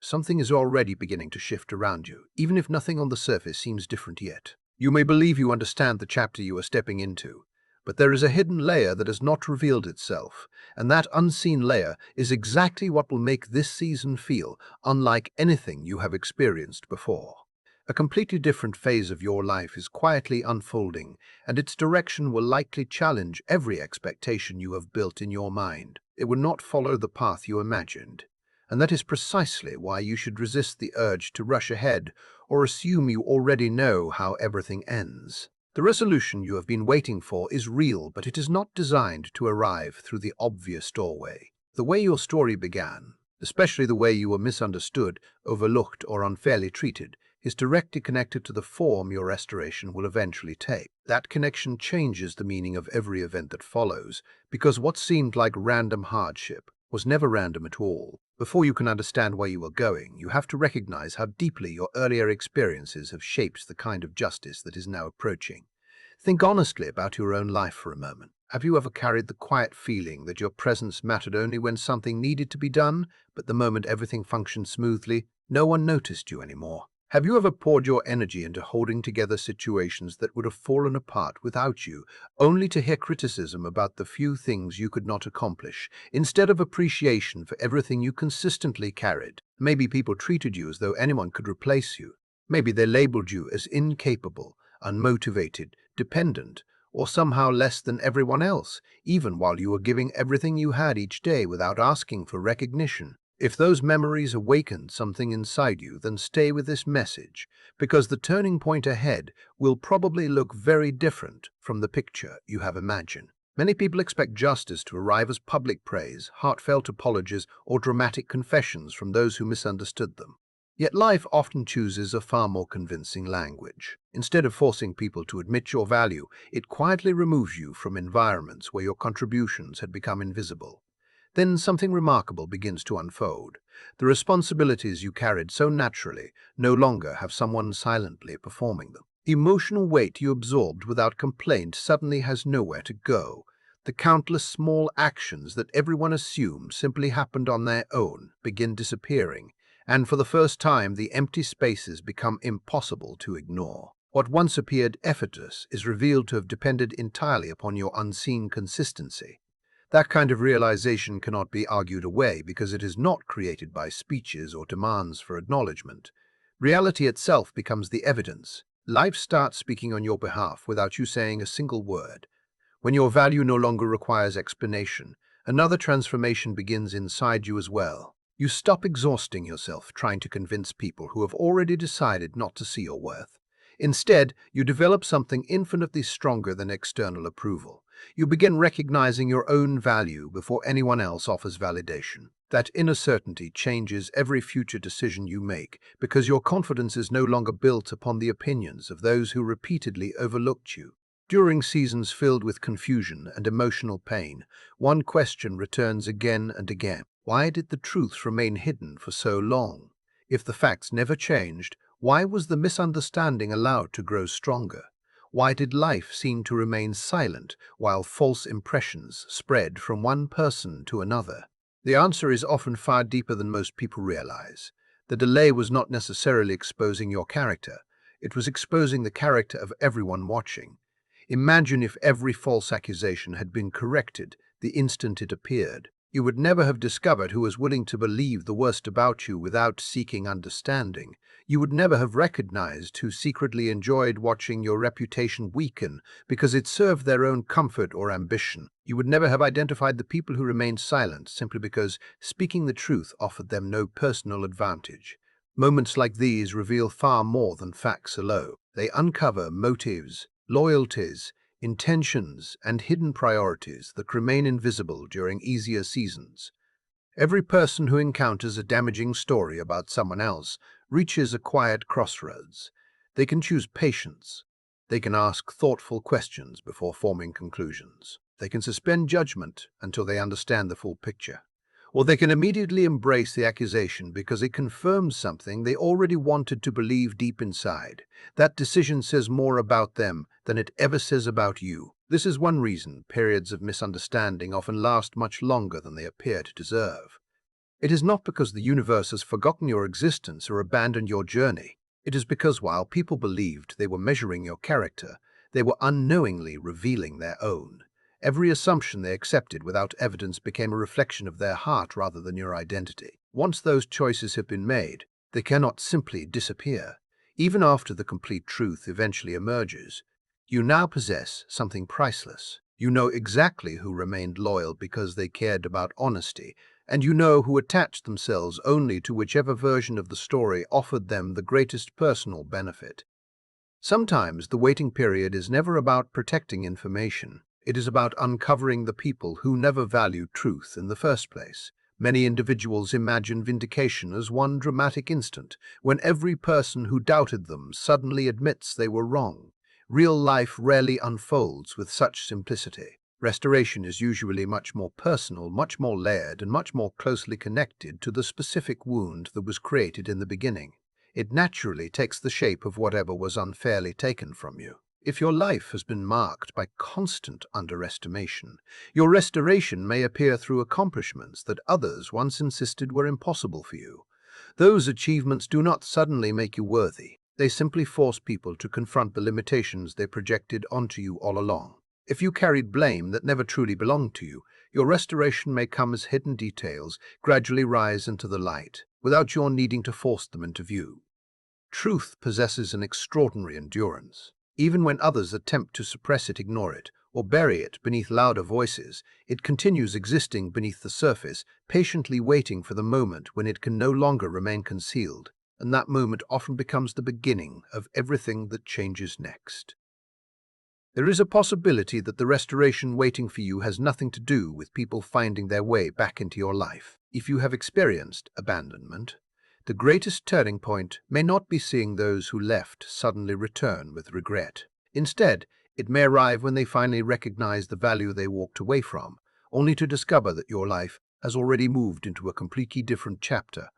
Something is already beginning to shift around you, even if nothing on the surface seems different yet. You may believe you understand the chapter you are stepping into, but there is a hidden layer that has not revealed itself, and that unseen layer is exactly what will make this season feel unlike anything you have experienced before. A completely different phase of your life is quietly unfolding, and its direction will likely challenge every expectation you have built in your mind. It will not follow the path you imagined, and that is precisely why you should resist the urge to rush ahead or assume you already know how everything ends. The resolution you have been waiting for is real, but it is not designed to arrive through the obvious doorway. The way your story began, especially the way you were misunderstood, overlooked, or unfairly treated, is directly connected to the form your restoration will eventually take. That connection changes the meaning of every event that follows, because what seemed like random hardship was never random at all. Before you can understand where you are going, you have to recognize how deeply your earlier experiences have shaped the kind of justice that is now approaching. Think honestly about your own life for a moment. Have you ever carried the quiet feeling that your presence mattered only when something needed to be done, but the moment everything functioned smoothly, no one noticed you anymore? Have you ever poured your energy into holding together situations that would have fallen apart without you, only to hear criticism about the few things you could not accomplish, instead of appreciation for everything you consistently carried? Maybe people treated you as though anyone could replace you. Maybe they labeled you as incapable, unmotivated, dependent, or somehow less than everyone else, even while you were giving everything you had each day without asking for recognition. If those memories awakened something inside you, then stay with this message, because the turning point ahead will probably look very different from the picture you have imagined. Many people expect justice to arrive as public praise, heartfelt apologies, or dramatic confessions from those who misunderstood them. Yet life often chooses a far more convincing language. Instead of forcing people to admit your value, it quietly removes you from environments where your contributions had become invisible. Then something remarkable begins to unfold. The responsibilities you carried so naturally no longer have someone silently performing them. The emotional weight you absorbed without complaint suddenly has nowhere to go. The countless small actions that everyone assumed simply happened on their own begin disappearing, and for the first time the empty spaces become impossible to ignore. What once appeared effortless is revealed to have depended entirely upon your unseen consistency. That kind of realization cannot be argued away because it is not created by speeches or demands for acknowledgement. Reality itself becomes the evidence. Life starts speaking on your behalf without you saying a single word. When your value no longer requires explanation, another transformation begins inside you as well. You stop exhausting yourself trying to convince people who have already decided not to see your worth. Instead, you develop something infinitely stronger than external approval. You begin recognizing your own value before anyone else offers validation. That inner certainty changes every future decision you make because your confidence is no longer built upon the opinions of those who repeatedly overlooked you. During seasons filled with confusion and emotional pain, one question returns again and again. Why did the truth remain hidden for so long? If the facts never changed, why was the misunderstanding allowed to grow stronger? Why did life seem to remain silent while false impressions spread from one person to another? The answer is often far deeper than most people realize. The delay was not necessarily exposing your character. It was exposing the character of everyone watching. Imagine if every false accusation had been corrected the instant it appeared. You would never have discovered who was willing to believe the worst about you without seeking understanding. You would never have recognized who secretly enjoyed watching your reputation weaken because it served their own comfort or ambition. You would never have identified the people who remained silent simply because speaking the truth offered them no personal advantage. Moments like these reveal far more than facts alone. They uncover motives, loyalties, intentions, and hidden priorities that remain invisible during easier seasons. Every person who encounters a damaging story about someone else reaches a quiet crossroads. They can choose patience. They can ask thoughtful questions before forming conclusions. They can suspend judgment until they understand the full picture. Or they can immediately embrace the accusation because it confirms something they already wanted to believe deep inside. That decision says more about them than it ever says about you. This is one reason periods of misunderstanding often last much longer than they appear to deserve. It is not because the universe has forgotten your existence or abandoned your journey. It is because while people believed they were measuring your character, they were unknowingly revealing their own. Every assumption they accepted without evidence became a reflection of their heart rather than your identity. Once those choices have been made, they cannot simply disappear. Even after the complete truth eventually emerges, you now possess something priceless. You know exactly who remained loyal because they cared about honesty, and you know who attached themselves only to whichever version of the story offered them the greatest personal benefit. Sometimes the waiting period is never about protecting information. It is about uncovering the people who never valued truth in the first place. Many individuals imagine vindication as one dramatic instant, when every person who doubted them suddenly admits they were wrong. Real life rarely unfolds with such simplicity. Restoration is usually much more personal, much more layered, and much more closely connected to the specific wound that was created in the beginning. It naturally takes the shape of whatever was unfairly taken from you. If your life has been marked by constant underestimation, your restoration may appear through accomplishments that others once insisted were impossible for you. Those achievements do not suddenly make you worthy. They simply force people to confront the limitations they projected onto you all along. If you carried blame that never truly belonged to you, your restoration may come as hidden details gradually rise into the light, without your needing to force them into view. Truth possesses an extraordinary endurance. Even when others attempt to suppress it, ignore it, or bury it beneath louder voices, it continues existing beneath the surface, patiently waiting for the moment when it can no longer remain concealed, and that moment often becomes the beginning of everything that changes next. There is a possibility that the restoration waiting for you has nothing to do with people finding their way back into your life. If you have experienced abandonment, the greatest turning point may not be seeing those who left suddenly return with regret. Instead, it may arrive when they finally recognize the value they walked away from, only to discover that your life has already moved into a completely different chapter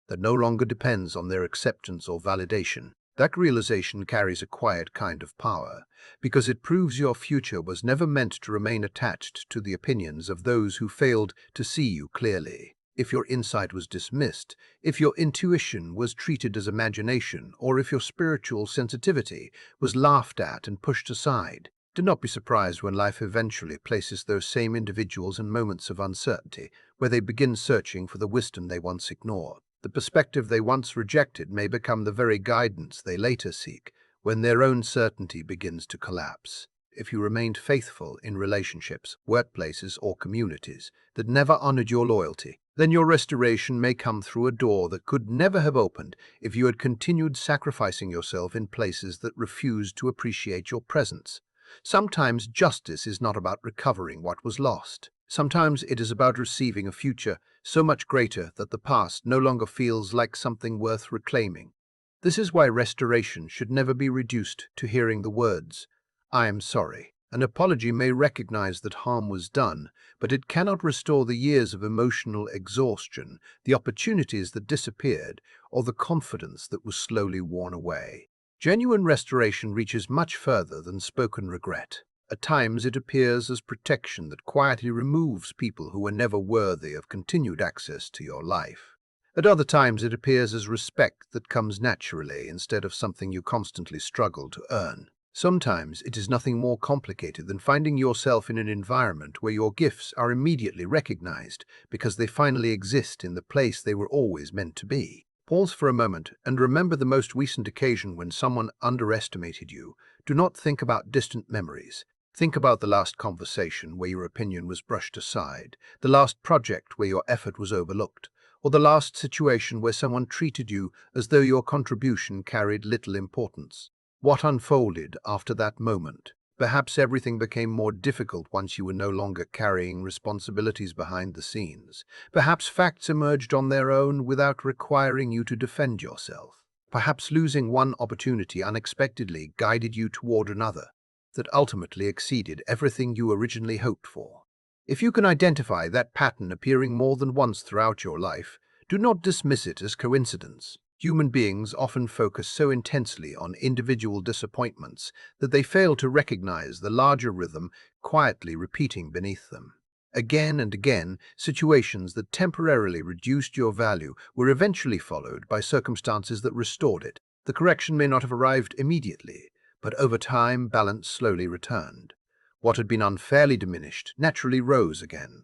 that no longer depends on their acceptance or validation. That realization carries a quiet kind of power, because it proves your future was never meant to remain attached to the opinions of those who failed to see you clearly. If your insight was dismissed, if your intuition was treated as imagination, or if your spiritual sensitivity was laughed at and pushed aside, do not be surprised when life eventually places those same individuals in moments of uncertainty, where they begin searching for the wisdom they once ignored. The perspective they once rejected may become the very guidance they later seek when their own certainty begins to collapse. If you remained faithful in relationships, workplaces, or communities that never honored your loyalty, then your restoration may come through a door that could never have opened if you had continued sacrificing yourself in places that refused to appreciate your presence. Sometimes justice is not about recovering what was lost. Sometimes it is about receiving a future so much greater that the past no longer feels like something worth reclaiming. This is why restoration should never be reduced to hearing the words, "I am sorry." An apology may recognize that harm was done, but it cannot restore the years of emotional exhaustion, the opportunities that disappeared, or the confidence that was slowly worn away. Genuine restoration reaches much further than spoken regret. At times it appears as protection that quietly removes people who were never worthy of continued access to your life. At other times it appears as respect that comes naturally instead of something you constantly struggle to earn. Sometimes it is nothing more complicated than finding yourself in an environment where your gifts are immediately recognized because they finally exist in the place they were always meant to be. Pause for a moment and remember the most recent occasion when someone underestimated you. Do not think about distant memories. Think about the last conversation where your opinion was brushed aside, the last project where your effort was overlooked, or the last situation where someone treated you as though your contribution carried little importance. What unfolded after that moment? Perhaps everything became more difficult once you were no longer carrying responsibilities behind the scenes. Perhaps facts emerged on their own without requiring you to defend yourself. Perhaps losing one opportunity unexpectedly guided you toward another that ultimately exceeded everything you originally hoped for. If you can identify that pattern appearing more than once throughout your life, do not dismiss it as coincidence. Human beings often focus so intensely on individual disappointments that they fail to recognize the larger rhythm quietly repeating beneath them. Again and again, situations that temporarily reduced your value were eventually followed by circumstances that restored it. The correction may not have arrived immediately, but over time balance slowly returned. What had been unfairly diminished naturally rose again.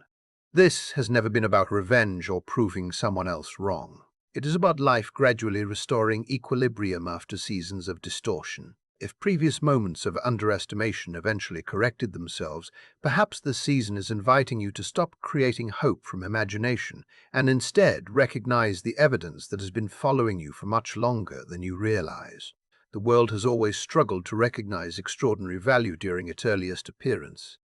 This has never been about revenge or proving someone else wrong. It is about life gradually restoring equilibrium after seasons of distortion. If previous moments of underestimation eventually corrected themselves, perhaps this season is inviting you to stop creating hope from imagination and instead recognize the evidence that has been following you for much longer than you realize. The world has always struggled to recognize extraordinary value during its earliest appearance.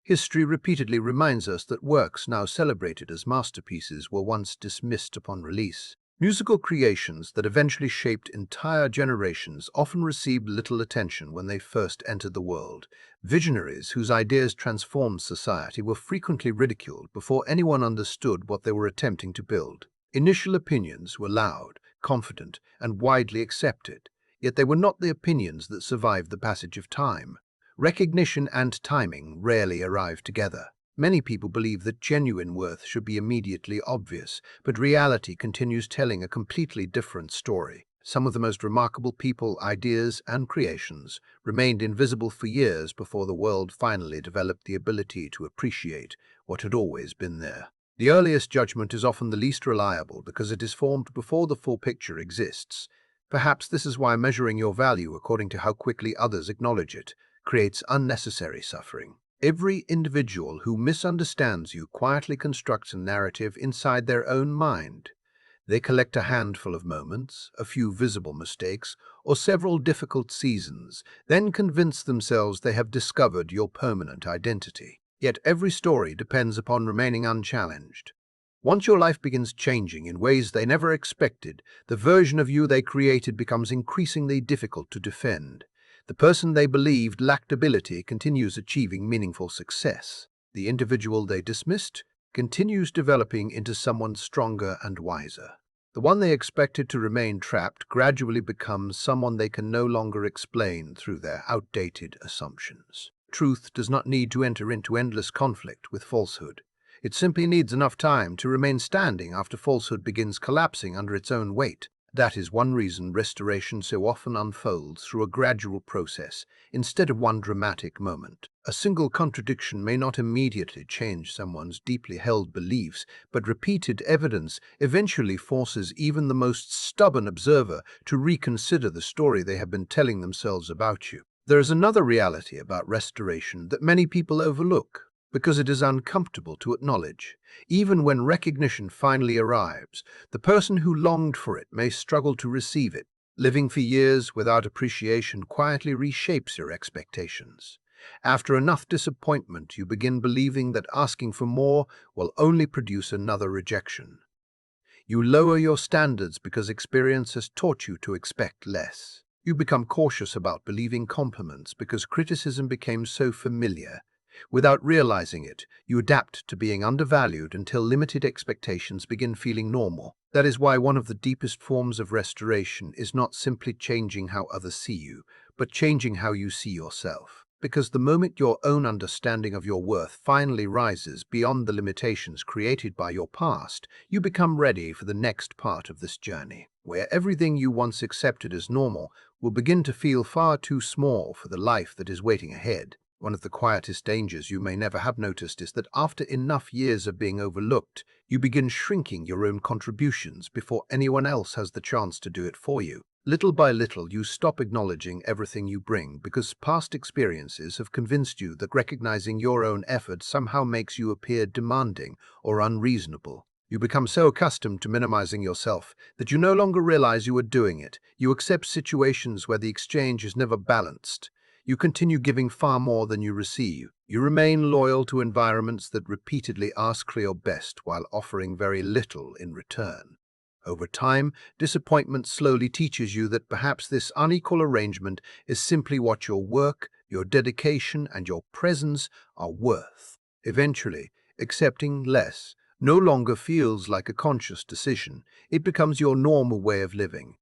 History repeatedly reminds us that works now celebrated as masterpieces were once dismissed upon release. Musical creations that eventually shaped entire generations often received little attention when they first entered the world. Visionaries whose ideas transformed society were frequently ridiculed before anyone understood what they were attempting to build. Initial opinions were loud, confident, and widely accepted, yet they were not the opinions that survived the passage of time. Recognition and timing rarely arrive together. Many people believe that genuine worth should be immediately obvious, but reality continues telling a completely different story. Some of the most remarkable people, ideas, and creations remained invisible for years before the world finally developed the ability to appreciate what had always been there. The earliest judgment is often the least reliable because it is formed before the full picture exists. Perhaps this is why measuring your value according to how quickly others acknowledge it creates unnecessary suffering. Every individual who misunderstands you quietly constructs a narrative inside their own mind. They collect a handful of moments, a few visible mistakes, or several difficult seasons, then convince themselves they have discovered your permanent identity. Yet every story depends upon remaining unchallenged. Once your life begins changing in ways they never expected, the version of you they created becomes increasingly difficult to defend. The person they believed lacked ability continues achieving meaningful success. The individual they dismissed continues developing into someone stronger and wiser. The one they expected to remain trapped gradually becomes someone they can no longer explain through their outdated assumptions. Truth does not need to enter into endless conflict with falsehood. It simply needs enough time to remain standing after falsehood begins collapsing under its own weight. That is one reason restoration so often unfolds through a gradual process, instead of one dramatic moment. A single contradiction may not immediately change someone's deeply held beliefs, but repeated evidence eventually forces even the most stubborn observer to reconsider the story they have been telling themselves about you. There is another reality about restoration that many people overlook, because it is uncomfortable to acknowledge. Even when recognition finally arrives, the person who longed for it may struggle to receive it. Living for years without appreciation quietly reshapes your expectations. After enough disappointment, you begin believing that asking for more will only produce another rejection. You lower your standards because experience has taught you to expect less. You become cautious about believing compliments because criticism became so familiar. Without realizing it, you adapt to being undervalued until limited expectations begin feeling normal. That is why one of the deepest forms of restoration is not simply changing how others see you, but changing how you see yourself. Because the moment your own understanding of your worth finally rises beyond the limitations created by your past, you become ready for the next part of this journey, where everything you once accepted as normal will begin to feel far too small for the life that is waiting ahead. One of the quietest dangers you may never have noticed is that after enough years of being overlooked, you begin shrinking your own contributions before anyone else has the chance to do it for you. Little by little, you stop acknowledging everything you bring because past experiences have convinced you that recognizing your own effort somehow makes you appear demanding or unreasonable. You become so accustomed to minimizing yourself that you no longer realize you are doing it. You accept situations where the exchange is never balanced. You continue giving far more than you receive. You remain loyal to environments that repeatedly ask for your best while offering very little in return. Over time, disappointment slowly teaches you that perhaps this unequal arrangement is simply what your work, your dedication, and your presence are worth. Eventually, accepting less no longer feels like a conscious decision. It becomes your normal way of living.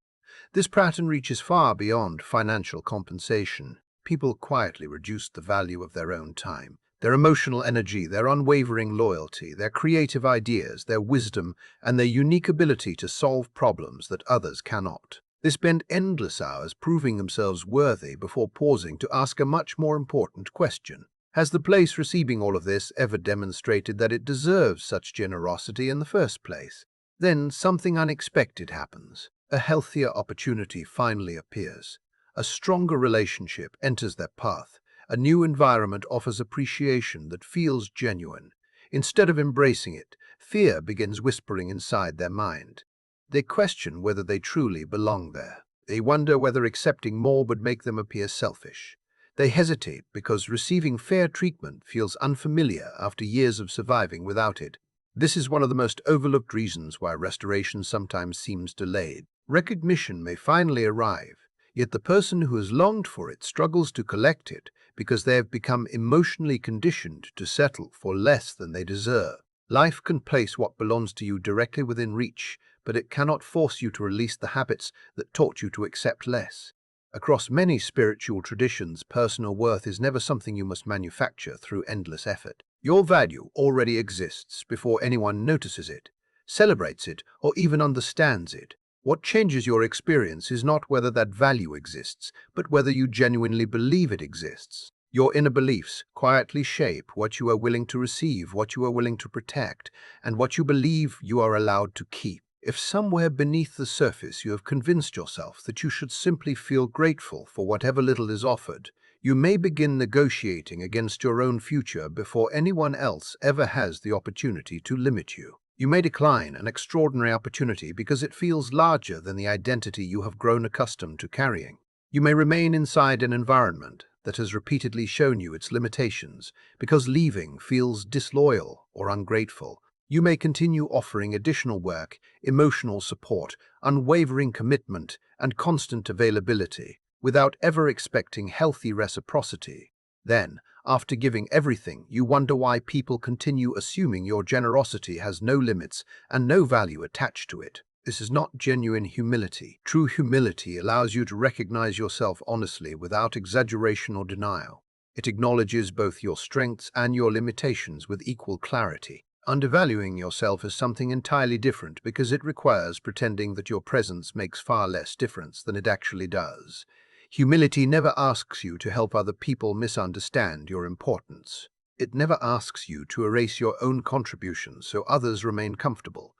This pattern reaches far beyond financial compensation. People quietly reduce the value of their own time, Their emotional energy, their unwavering loyalty, their creative ideas, their wisdom, and their unique ability to solve problems that others cannot. They spend endless hours proving themselves worthy before pausing to ask a much more important question. Has the place receiving all of this ever demonstrated that it deserves such generosity in the first place? Then something unexpected happens. A healthier opportunity finally appears. A stronger relationship enters their path. A new environment offers appreciation that feels genuine. Instead of embracing it, fear begins whispering inside their mind. They question whether they truly belong there. They wonder whether accepting more would make them appear selfish. They hesitate because receiving fair treatment feels unfamiliar after years of surviving without it. This is one of the most overlooked reasons why restoration sometimes seems delayed. Recognition may finally arrive, yet the person who has longed for it struggles to collect it because they have become emotionally conditioned to settle for less than they deserve. Life can place what belongs to you directly within reach, but it cannot force you to release the habits that taught you to accept less. Across many spiritual traditions, personal worth is never something you must manufacture through endless effort. Your value already exists before anyone notices it, celebrates it, or even understands it. What changes your experience is not whether that value exists, but whether you genuinely believe it exists. Your inner beliefs quietly shape what you are willing to receive, what you are willing to protect, and what you believe you are allowed to keep. If somewhere beneath the surface you have convinced yourself that you should simply feel grateful for whatever little is offered, you may begin negotiating against your own future before anyone else ever has the opportunity to limit you. You may decline an extraordinary opportunity because it feels larger than the identity you have grown accustomed to carrying. You may remain inside an environment that has repeatedly shown you its limitations because leaving feels disloyal or ungrateful. You may continue offering additional work, emotional support, unwavering commitment, and constant availability without ever expecting healthy reciprocity. Then, after giving everything, you wonder why people continue assuming your generosity has no limits and no value attached to it. This is not genuine humility. True humility allows you to recognize yourself honestly without exaggeration or denial. It acknowledges both your strengths and your limitations with equal clarity. Undervaluing yourself is something entirely different because it requires pretending that your presence makes far less difference than it actually does. Humility never asks you to help other people misunderstand your importance. It never asks you to erase your own contributions so others remain comfortable.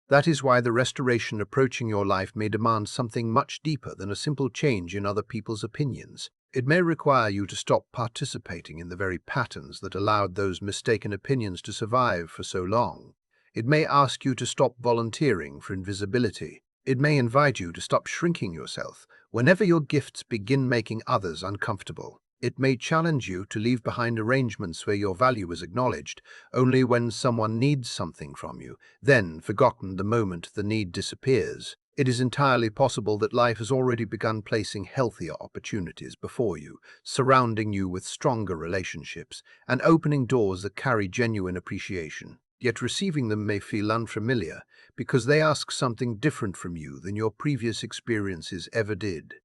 That is why the restoration approaching your life may demand something much deeper than a simple change in other people's opinions. It may require you to stop participating in the very patterns that allowed those mistaken opinions to survive for so long. It may ask you to stop volunteering for invisibility. It may invite you to stop shrinking yourself whenever your gifts begin making others uncomfortable. It may challenge you to leave behind arrangements where your value is acknowledged only when someone needs something from you, then forgotten the moment the need disappears. It is entirely possible that life has already begun placing healthier opportunities before you, surrounding you with stronger relationships, and opening doors that carry genuine appreciation. Yet receiving them may feel unfamiliar because they ask something different from you than your previous experiences ever did.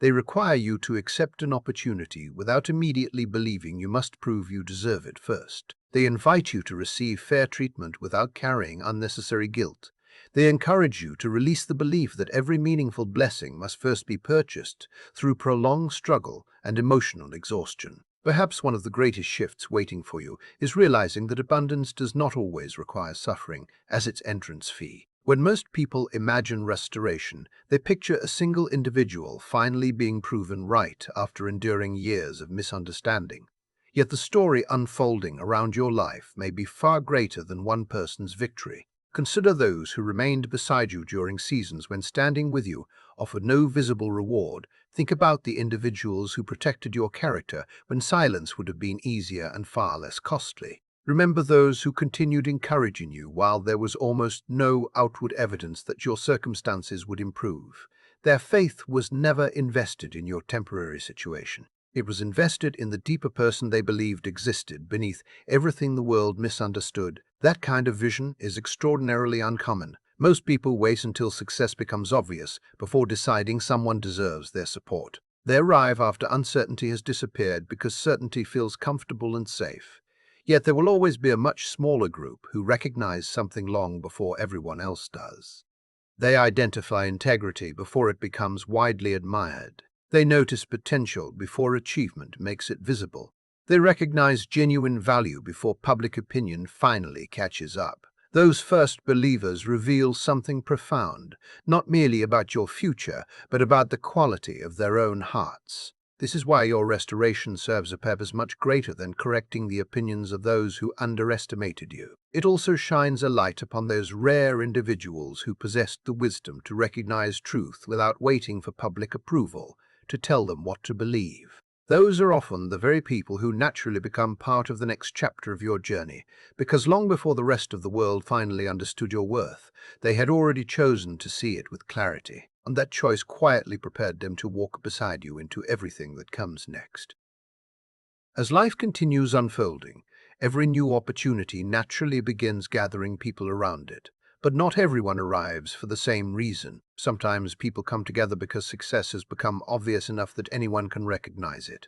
They require you to accept an opportunity without immediately believing you must prove you deserve it first. They invite you to receive fair treatment without carrying unnecessary guilt. They encourage you to release the belief that every meaningful blessing must first be purchased through prolonged struggle and emotional exhaustion. Perhaps one of the greatest shifts waiting for you is realizing that abundance does not always require suffering as its entrance fee. When most people imagine restoration, they picture a single individual finally being proven right after enduring years of misunderstanding. Yet the story unfolding around your life may be far greater than one person's victory. Consider those who remained beside you during seasons when standing with you offered no visible reward. Think about the individuals who protected your character when silence would have been easier and far less costly. Remember those who continued encouraging you while there was almost no outward evidence that your circumstances would improve. Their faith was never invested in your temporary situation. It was invested in the deeper person they believed existed beneath everything the world misunderstood. That kind of vision is extraordinarily uncommon. Most people wait until success becomes obvious before deciding someone deserves their support. They arrive after uncertainty has disappeared because certainty feels comfortable and safe. Yet there will always be a much smaller group who recognize something long before everyone else does. They identify integrity before it becomes widely admired. They notice potential before achievement makes it visible. They recognize genuine value before public opinion finally catches up. Those first believers reveal something profound, not merely about your future, but about the quality of their own hearts. This is why your restoration serves a purpose much greater than correcting the opinions of those who underestimated you. It also shines a light upon those rare individuals who possessed the wisdom to recognize truth without waiting for public approval to tell them what to believe. Those are often the very people who naturally become part of the next chapter of your journey, because long before the rest of the world finally understood your worth, they had already chosen to see it with clarity, and that choice quietly prepared them to walk beside you into everything that comes next. As life continues unfolding, every new opportunity naturally begins gathering people around it. But not everyone arrives for the same reason. Sometimes people come together because success has become obvious enough that anyone can recognize it.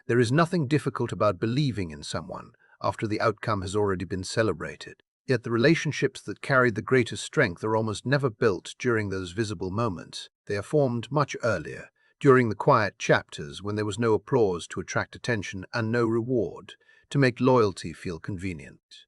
There is nothing difficult about believing in someone after the outcome has already been celebrated. Yet the relationships that carry the greatest strength are almost never built during those visible moments. They are formed much earlier, during the quiet chapters when there was no applause to attract attention and no reward to make loyalty feel convenient.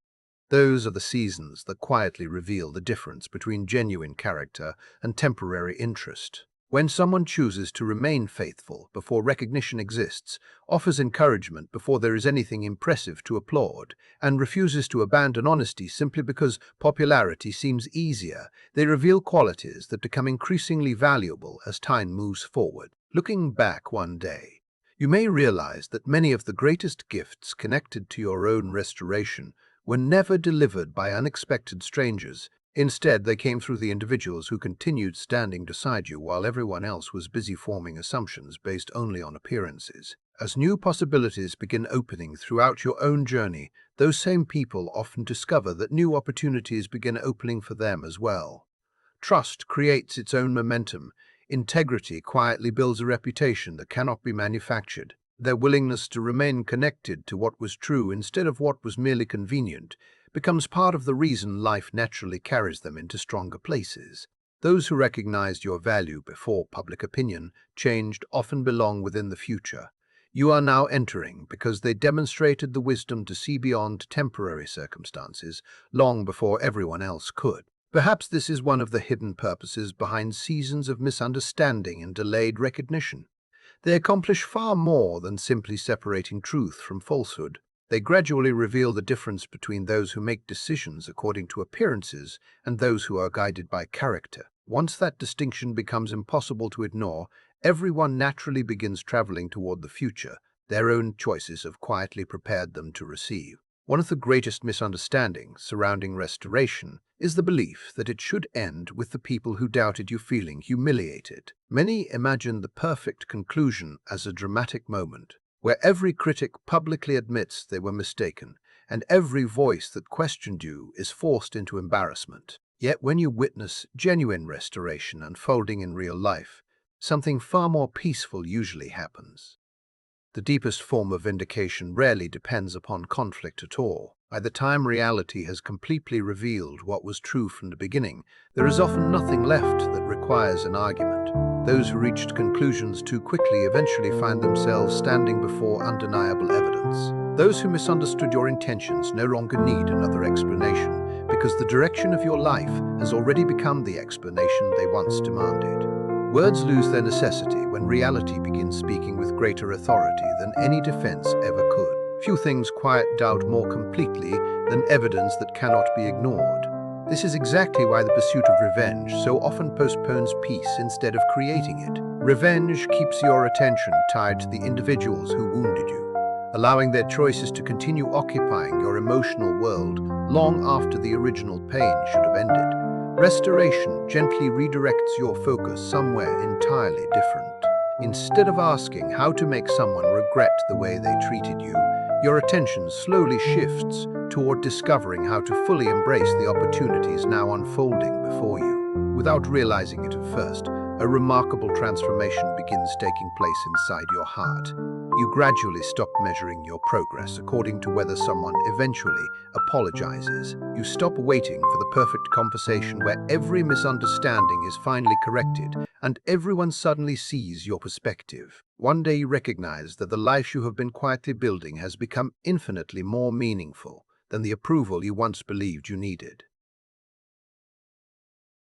Those are the seasons that quietly reveal the difference between genuine character and temporary interest. When someone chooses to remain faithful before recognition exists, offers encouragement before there is anything impressive to applaud, and refuses to abandon honesty simply because popularity seems easier, they reveal qualities that become increasingly valuable as time moves forward. Looking back one day, you may realize that many of the greatest gifts connected to your own restoration were never delivered by unexpected strangers. Instead, they came through the individuals who continued standing beside you while everyone else was busy forming assumptions based only on appearances. As new possibilities begin opening throughout your own journey, those same people often discover that new opportunities begin opening for them as well. Trust creates its own momentum. Integrity quietly builds a reputation that cannot be manufactured. Their willingness to remain connected to what was true instead of what was merely convenient becomes part of the reason life naturally carries them into stronger places. Those who recognized your value before public opinion changed often belong within the future you are now entering because they demonstrated the wisdom to see beyond temporary circumstances long before everyone else could. Perhaps this is one of the hidden purposes behind seasons of misunderstanding and delayed recognition. They accomplish far more than simply separating truth from falsehood. They gradually reveal the difference between those who make decisions according to appearances and those who are guided by character. Once that distinction becomes impossible to ignore, everyone naturally begins traveling toward the future their own choices have quietly prepared them to receive. One of the greatest misunderstandings surrounding restoration is the belief that it should end with the people who doubted you feeling humiliated. Many imagine the perfect conclusion as a dramatic moment, where every critic publicly admits they were mistaken, and every voice that questioned you is forced into embarrassment. Yet when you witness genuine restoration unfolding in real life, something far more peaceful usually happens. The deepest form of vindication rarely depends upon conflict at all. By the time reality has completely revealed what was true from the beginning, there is often nothing left that requires an argument. Those who reached conclusions too quickly eventually find themselves standing before undeniable evidence. Those who misunderstood your intentions no longer need another explanation, because the direction of your life has already become the explanation they once demanded. Words lose their necessity when reality begins speaking with greater authority than any defense ever could. Few things quiet doubt more completely than evidence that cannot be ignored. This is exactly why the pursuit of revenge so often postpones peace instead of creating it. Revenge keeps your attention tied to the individuals who wounded you, allowing their choices to continue occupying your emotional world long after the original pain should have ended. Restoration gently redirects your focus somewhere entirely different. Instead of asking how to make someone regret the way they treated you, your attention slowly shifts toward discovering how to fully embrace the opportunities now unfolding before you. Without realizing it at first, a remarkable transformation begins taking place inside your heart. You gradually stop measuring your progress according to whether someone eventually apologizes. You stop waiting for the perfect conversation where every misunderstanding is finally corrected and everyone suddenly sees your perspective. One day you recognize that the life you have been quietly building has become infinitely more meaningful than the approval you once believed you needed.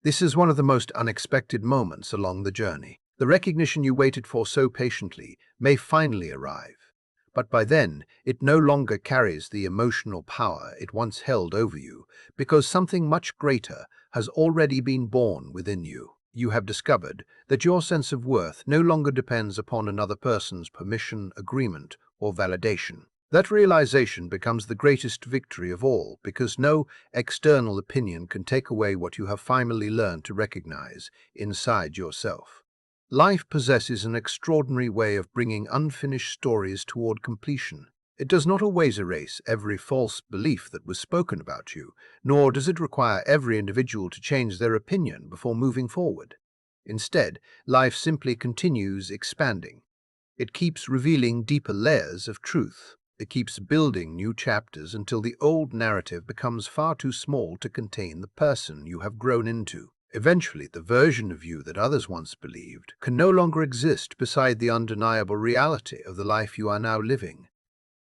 This is one of the most unexpected moments along the journey. The recognition you waited for so patiently may finally arrive, but by then it no longer carries the emotional power it once held over you because something much greater has already been born within you. You have discovered that your sense of worth no longer depends upon another person's permission, agreement, or validation. That realization becomes the greatest victory of all because no external opinion can take away what you have finally learned to recognize inside yourself. Life possesses an extraordinary way of bringing unfinished stories toward completion. It does not always erase every false belief that was spoken about you, nor does it require every individual to change their opinion before moving forward. Instead, life simply continues expanding. It keeps revealing deeper layers of truth. It keeps building new chapters until the old narrative becomes far too small to contain the person you have grown into. Eventually, the version of you that others once believed can no longer exist beside the undeniable reality of the life you are now living.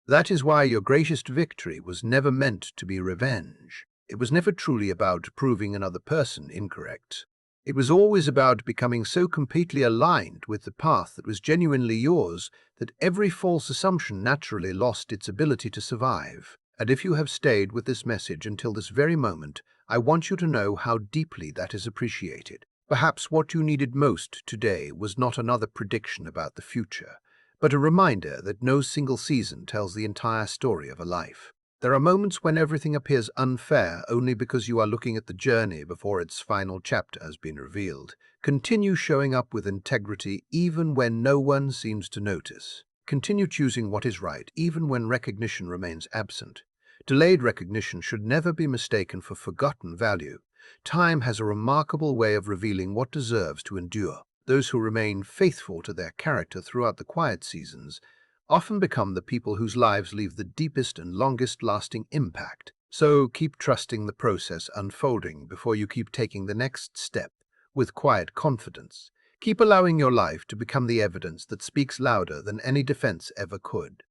That is why your greatest victory was never meant to be revenge. It was never truly about proving another person incorrect. It was always about becoming so completely aligned with the path that was genuinely yours that every false assumption naturally lost its ability to survive. And if you have stayed with this message until this very moment, I want you to know how deeply that is appreciated. Perhaps what you needed most today was not another prediction about the future, but a reminder that no single season tells the entire story of a life. There are moments when everything appears unfair only because you are looking at the journey before its final chapter has been revealed. Continue showing up with integrity even when no one seems to notice. Continue choosing what is right even when recognition remains absent. Delayed recognition should never be mistaken for forgotten value. Time has a remarkable way of revealing what deserves to endure. Those who remain faithful to their character throughout the quiet seasons often become the people whose lives leave the deepest and longest-lasting impact. So keep trusting the process unfolding before you keep taking the next step with quiet confidence. Keep allowing your life to become the evidence that speaks louder than any defense ever could.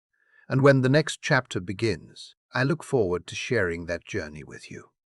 And when the next chapter begins, I look forward to sharing that journey with you.